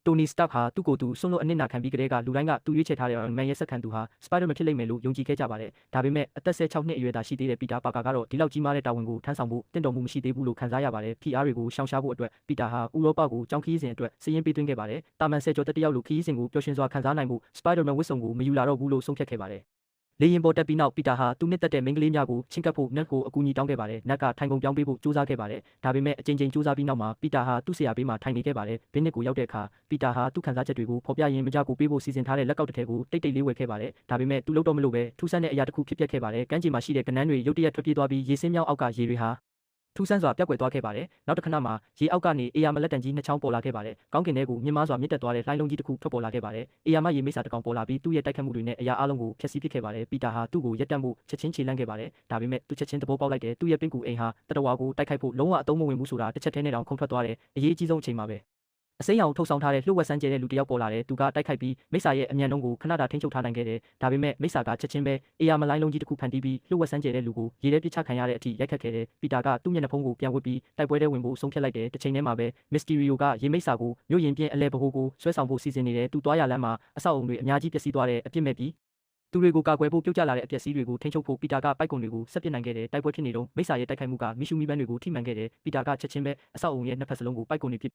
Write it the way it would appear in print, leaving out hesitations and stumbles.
တိုနီစတက်ဟာသူ့ကိုယ်သူစွန့်လွတ်အနစ်နာခံပြီးကတည်းကလူတိုင်းကသူရွေးချယ်ထားတဲ့ Iron Man ရဲ့ဆက်ခံသူဟာစပိုင်ဒါမန်ဖြစ်လိမ့်မယ်လို့ယုံကြည်ခဲ့ကြပါတယ်။ဒါပေမဲ့အသက်16နှစ်အရွယ်သာရှိသေးတဲ့ပီတာပါကာကတော့ဒီလောက်ကြီးမားတဲ့တာဝန်ကိုထမ်းဆောင်ဖို့တင့်တော်မှုမရှိသေးဘူးလို့ခံစားရပါတယ်။ PR တွေကိုရှောင်ရှားဖို့အတွက်ပီတာဟာဥရောပကိုကြောင်းခီးစဉ်အတွက်စည်ရင်းပေးသွင်းခဲ့ပါတယ်။တာမန်ဆယ်ကျော်သက်တယောက်လိုခီးစဉ်ကိုပျော်ရွှင်စွာခံစားနိုင်ဖို့စပိုင်ဒါမန်ဝတ်စုံကိုမယူလာတော့ဘူးလို့ဆုံးဖြတ်ခဲ့ပါတယ်။လေရင်ပေါ်တက်ပြီးနောက်ပီတာဟာသူနှစ်သက်တဲ့မိန်းကလေးများကိုချင့်ကပ်ဖို့နတ်ကိုအကူအညီတောင်းခဲ့ပါတယ်။နတ်ကထိုင်ကုန်ပြောင်းပေးဖို့ကြိုးစားခဲ့ပါတယ်။ဒါပေမဲ့အကြိမ်ကြိမ်ကြိုးစားပြီးနောက်မှာပီတာဟာသူ့ဆရာဘေးမှာထိုင်နေခဲ့ပါတယ်။ဘင်းနစ်ကိုရောက်တဲ့အခါပီတာဟာသူ့ခံစားချက်တွေကိုဖော်ပြရင်းမကြကိုပေးဖို့စီစဉ်ထားတဲ့လက်ကောက်တစ်ထည်ကိုတိတ်တိတ်လေးဝယ်ခဲ့ပါတယ်။ဒါပေမဲ့သူလုပ်တော့မလို့ပဲထူးဆန်းတဲ့အရာတစ်ခုဖြစ်ပျက်ခဲ့ပါတယ်။ကမ်းခြေမှာရှိတဲ့ကနန်းတွေရုတ်တရက်ထွက်ပြေးသွားပြီးရေစင်းမြောင်းအောက်ကရေတွေဟာထူးဆန်းစွာပျောက်ကွယ်သွားခဲ့ပါတယ်။နောက်တစ်ခဏမှာရေအောက်ကနေအေယာမလက်တံကြီးနှစ်ချောင်းပေါ်လာခဲ့ပါတယ်။ကောင်းကင်ထဲကိုမြင့်မားစွာမြင့်တက်သွားတဲ့လှိုင်းလုံးကြီးတစ်ခုထွက်ပေါ်လာခဲ့ပါတယ်။အေယာမရေမိတ်စာတစ်ကောင်ပေါ်လာပြီးသူ့ရဲ့တိုက်ခတ်မှုတွေနဲ့အရာအလုံးကိုဖျက်ဆီးပစ်ခဲ့ပါတယ်။ပီတာဟာသူ့ကိုရက်တန့်ဖို့ချက်ချင်းခြေလှမ်းခဲ့ပါတယ်။ဒါပေမဲ့သူချက်ချင်းသဘောပေါက်လိုက်တယ်။သူ့ရဲ့ပင့်ကူအိမ်ဟာတတဝါကိုတိုက်ခိုက်ဖို့လုံးဝအသုံးမဝင်ဘူးဆိုတာတစ်ချက်တည်းနဲ့တောင်ခုန်ထွက်သွားတယ်။အရေးအကြီးဆုံးအချိန်မှာပဲအစိမ်းရောင်ထုတ်ဆောင်ထားတဲ့လှုပ်ဝက်ဆန်းကျဲတဲ့လူတစ်ယောက်ပေါ်လာတယ်။သူကတိုက်ခိုက်ပြီးမိစ္ဆာရဲ့အမြန်နှုန်းကိုခဏတာထိန်းချုပ်ထားနိုင်ခဲ့တယ်။ဒါပေမဲ့မိစ္ဆာကချက်ချင်းပဲအေယာမလိုင်းလုံးကြီးတစ်ခုဖန်တီးပြီးလှုပ်ဝက်ဆန်းကျဲတဲ့လူကိုရေထဲပစ်ချခံရတဲ့အထိရိုက်ခတ်ခဲ့တယ်။ပီတာကသူ့မျက်နှာဖုံးကိုပြန်ဝစ်ပြီးတိုက်ပွဲထဲဝင်ဖို့ဆုံးဖြတ်လိုက်တယ်။တစ်ချိန်တည်းမှာပဲမစ္စတီရီယိုကရေမိစ္ဆာကိုမြို့ရင်ပြင်းအလဲဗဟိုကိုဆွဲဆောင်ဖို့စီစဉ်နေတယ်။သူသွားရလမ်းမှာအဆောက်အုံတွေအများကြီးပျက်စီးသွားတယ်။အပြစ်မဲ့ပြီးသူတွေကိုကာကွယ်ဖို့ပြုတ်ကျလာတဲ့အပျက်စီးတွေကိုထိန်းချုပ်ဖို့ပီတာကပိုက်ကွန်တွေကိုဆက်ပစ်နိုင်ခဲ့တယ်။တိုက်ပွဲဖြစ်နေတော့မိစ္ဆာရဲ့တိုက်ခိုက်မှုကမီရှူမီပန်းတွေကိုထိမှန်ခဲ့တယ်။ပီတာကချက်ချင်းပဲအဆောက်အုံရဲ့နှစ်ဖက်စလုံးကိုပိုက်ကွန်တွေပစ်